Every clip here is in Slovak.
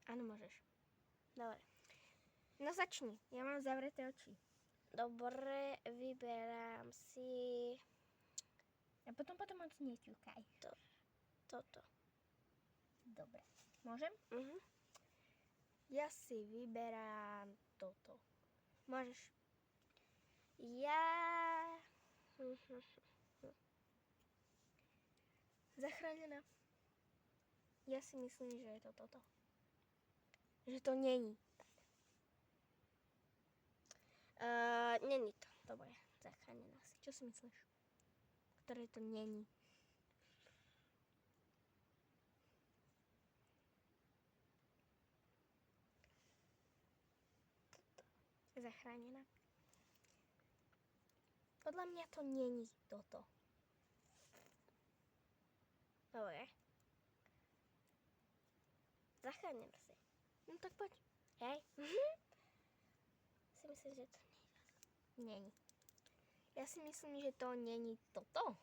Áno, môžeš. Dobre. No začni, ja mám zavreté oči. Dobre, vyberám si A potom moc neťukaj. toto. Dobre. Môžem? Mhm. Ja si vyberám toto. Môžeš. Ja... Zachránená. Ja si myslím, že je to toto. Že to není. Není to. Dobre, zachránená si. Čo si myslíš? Ktoré to není? Zachránená. Podľa mňa to není toto. Dobre. Zachránená si. No tak poď. Hej? Si myslím, že to nie je toto. Není. Ja si myslím, že to není toto.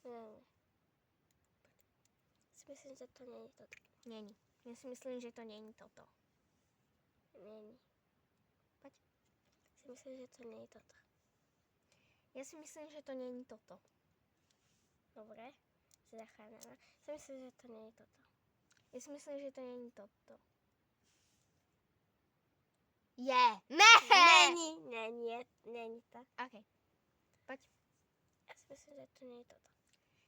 Nie. Si myslím, že to nie je toto. Není. Ja si myslím, že to není toto. Není. Poď. Si myslím, že to nie je toto. Ja si myslím, že to není toto. Dobre. Si zachránená. Si myslím, že to nie je toto. Ja si myslím, že to není toto. Je. Ne! Není to. OK. Poď. Ja si myslím, že to nie je toto.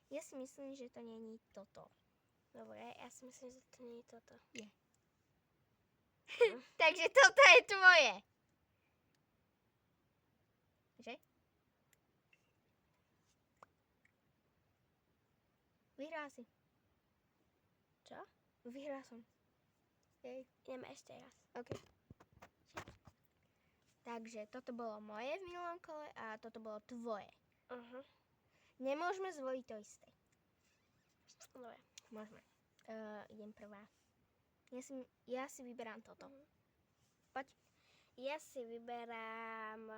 Ja si myslím, že to není toto. Dobre, ja si myslím, že to nie je toto. Je. Takže toto je tvoje. Že? Vyhrá si. Čo? Vyhrá som. Hej. Ideme ešte raz. OK. Takže toto bolo moje v minulom kole a toto bolo tvoje. Nemôžeme zvoliť to isté. Dobre. Môžeme. Idem prvá. Ja si vyberám toto. Poď. Ja si vyberám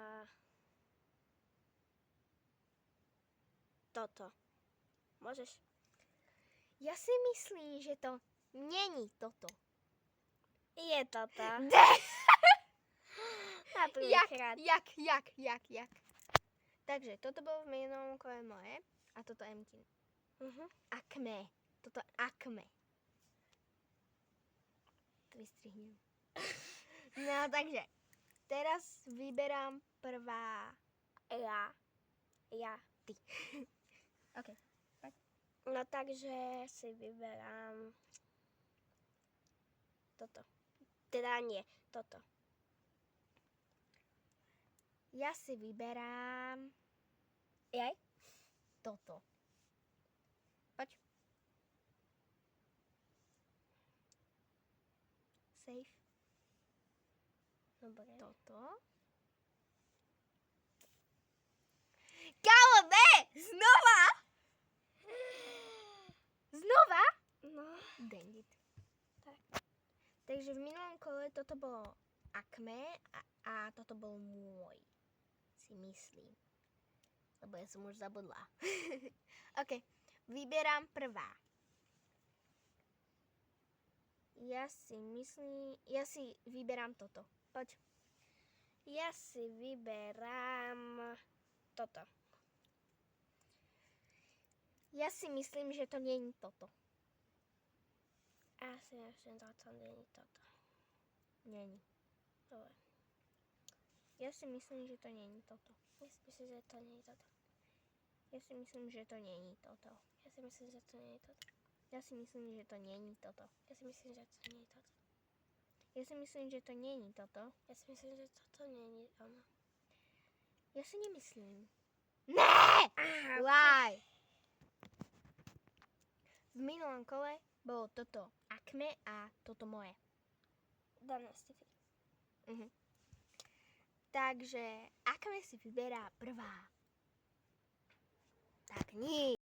toto. Môžeš? Ja si myslím, že to není toto. Je toto. Na prvýkrát. Jak. Takže toto bolo v minulom kole moje a toto Emkin. Akme. Toto akme. To vystrihnem. No takže, teraz vyberám prvá Ja. ty. OK. No takže si vyberám toto. Teda nie, toto. Ja si vyberám Jaj? toto. Poď. Safe. Dobre. Toto. Kámo, znova? Znova? No. Dang it. Tak. Takže v minulom kole toto bolo akme a toto bol môj. Si myslím. Lebo ja som už zabudla. OK. Vyberám prvá. Ja si vyberám toto. Poď. Ja si vyberám toto. Ja si myslím, že to nie je toto. Ja si myslím, že to nie je toto. Není. Dobre. Ja si myslím, že to nie je toto. Ja si myslím, že to nie je toto. Ja si myslím, že to nie je toto. Ja si myslím, že to nie je toto. Ja si myslím, že to nie je toto. Ja si myslím, že to nie je toto. Ja si myslím, že to nie je toto. Ja si myslím, že toto nie je ono. Ja si nemyslím. Ne! Lie! V minulom kole bolo toto akme a toto moje. Dvanáctiky. Takže akme si vyberá prvá. Tak nie.